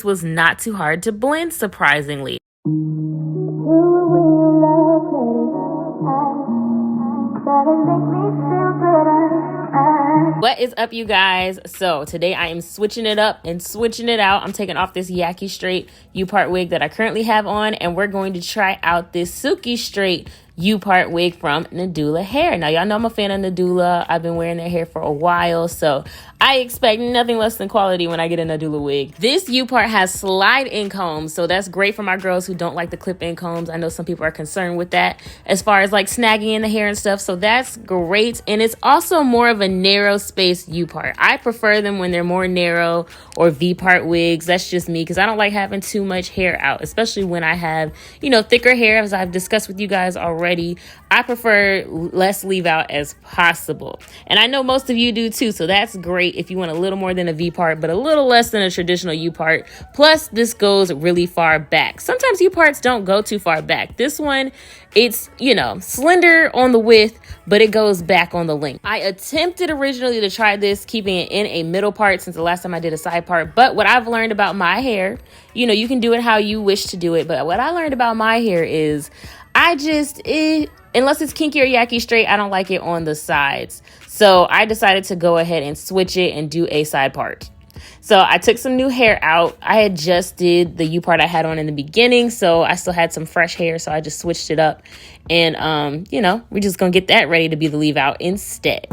was not too hard to blend, surprisingly. What is up, you guys? So today I am switching it up and switching it out. I'm taking off this Yaki straight U-part wig that I currently have on, and we're going to try out this silky straight U-part wig from Nadula hair. Now, y'all know I'm a fan of Nadula. I've been wearing their hair for a while, so I expect nothing less than quality when I get a Nadula wig. This U-part has slide-in combs, so that's great for my girls who don't like the clip-in combs. I know some people are concerned with that as far as like snagging in the hair and stuff, so that's great. And it's also more of a narrow space U-part. I prefer them when they're more narrow or V-part wigs. That's just me because I don't like having too much hair out, especially when I have, you know, thicker hair, as I've discussed with you guys already. I prefer less leave out as possible. And I know most of you do too, so that's great if you want a little more than a V part, but a little less than a traditional U part. Plus, this goes really far back. Sometimes U parts don't go too far back. This one, it's, you know, slender on the width, but it goes back on the length. I attempted originally to try this, keeping it in a middle part since the last time I did a side part. But what I've learned about my hair, you know, you can do it how you wish to do it. But what I learned about my hair is unless it's kinky or yaki straight, I don't like it on the sides. So I decided to go ahead and switch it and do a side part. So I took some new hair out. I had just did the U part I had on in the beginning, so I still had some fresh hair, so I just switched it up. And, you know, we're just going to get that ready to be the leave out instead.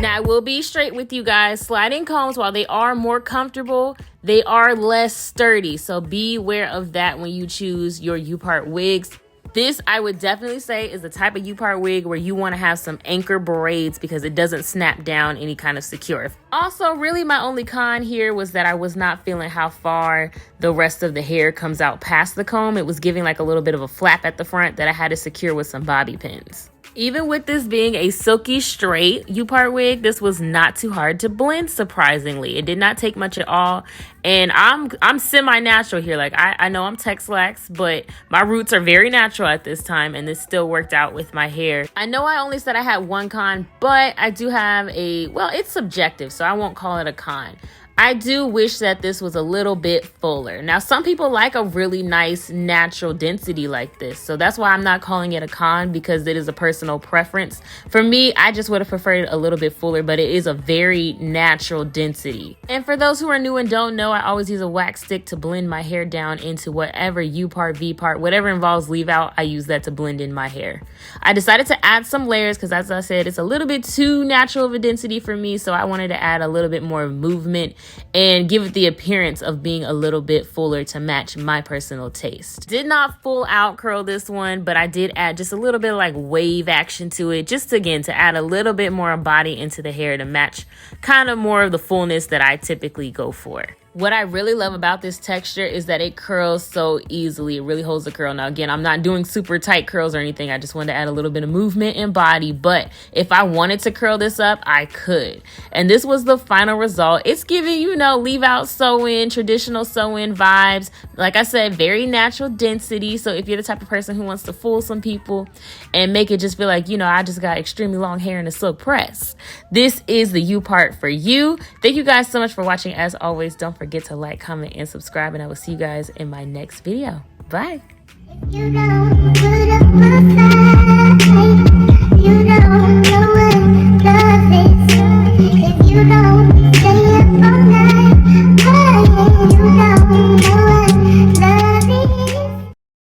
Now, I will be straight with you guys. Sliding combs, while they are more comfortable, they are less sturdy. So be aware of that when you choose your U-part wigs. This, I would definitely say, is the type of U-part wig where you want to have some anchor braids because it doesn't snap down any kind of secure. Also, really my only con here was that I was not feeling how far the rest of the hair comes out past the comb. It was giving like a little bit of a flap at the front that I had to secure with some bobby pins. Even with this being a silky straight U-part wig, this was not too hard to blend, surprisingly. It did not take much at all. And I'm semi-natural here. Like, I know I'm Tex-Lax, but my roots are very natural at this time, and this still worked out with my hair. I know I only said I had one con, but I do have well, it's subjective, so I won't call it a con. I do wish that this was a little bit fuller. Now, some people like a really nice natural density like this, so that's why I'm not calling it a con, because it is a personal preference. For me, I just would have preferred it a little bit fuller, but it is a very natural density. And for those who are new and don't know, I always use a wax stick to blend my hair down into whatever U part, V part, whatever involves leave out, I use that to blend in my hair. I decided to add some layers because, as I said, it's a little bit too natural of a density for me, so I wanted to add a little bit more movement and give it the appearance of being a little bit fuller to match my personal taste. Did not full out curl this one, but I did add just a little bit of like wave action to it, just again to add a little bit more body into the hair to match kind of more of the fullness that I typically go for. What I really love about this texture is that it curls so easily. It really holds the curl. Now, again, I'm not doing super tight curls or anything. I just wanted to add a little bit of movement and body. But if I wanted to curl this up, I could. And this was the final result. It's giving, you know, leave out sew-in, traditional sew-in vibes. Like I said, very natural density. So if you're the type of person who wants to fool some people and make it just feel like, you know, I just got extremely long hair in a silk press, this is the U part for you. Thank you guys so much for watching. As always, don't forget to like, comment, and subscribe, and I will see you guys in my next video. Bye.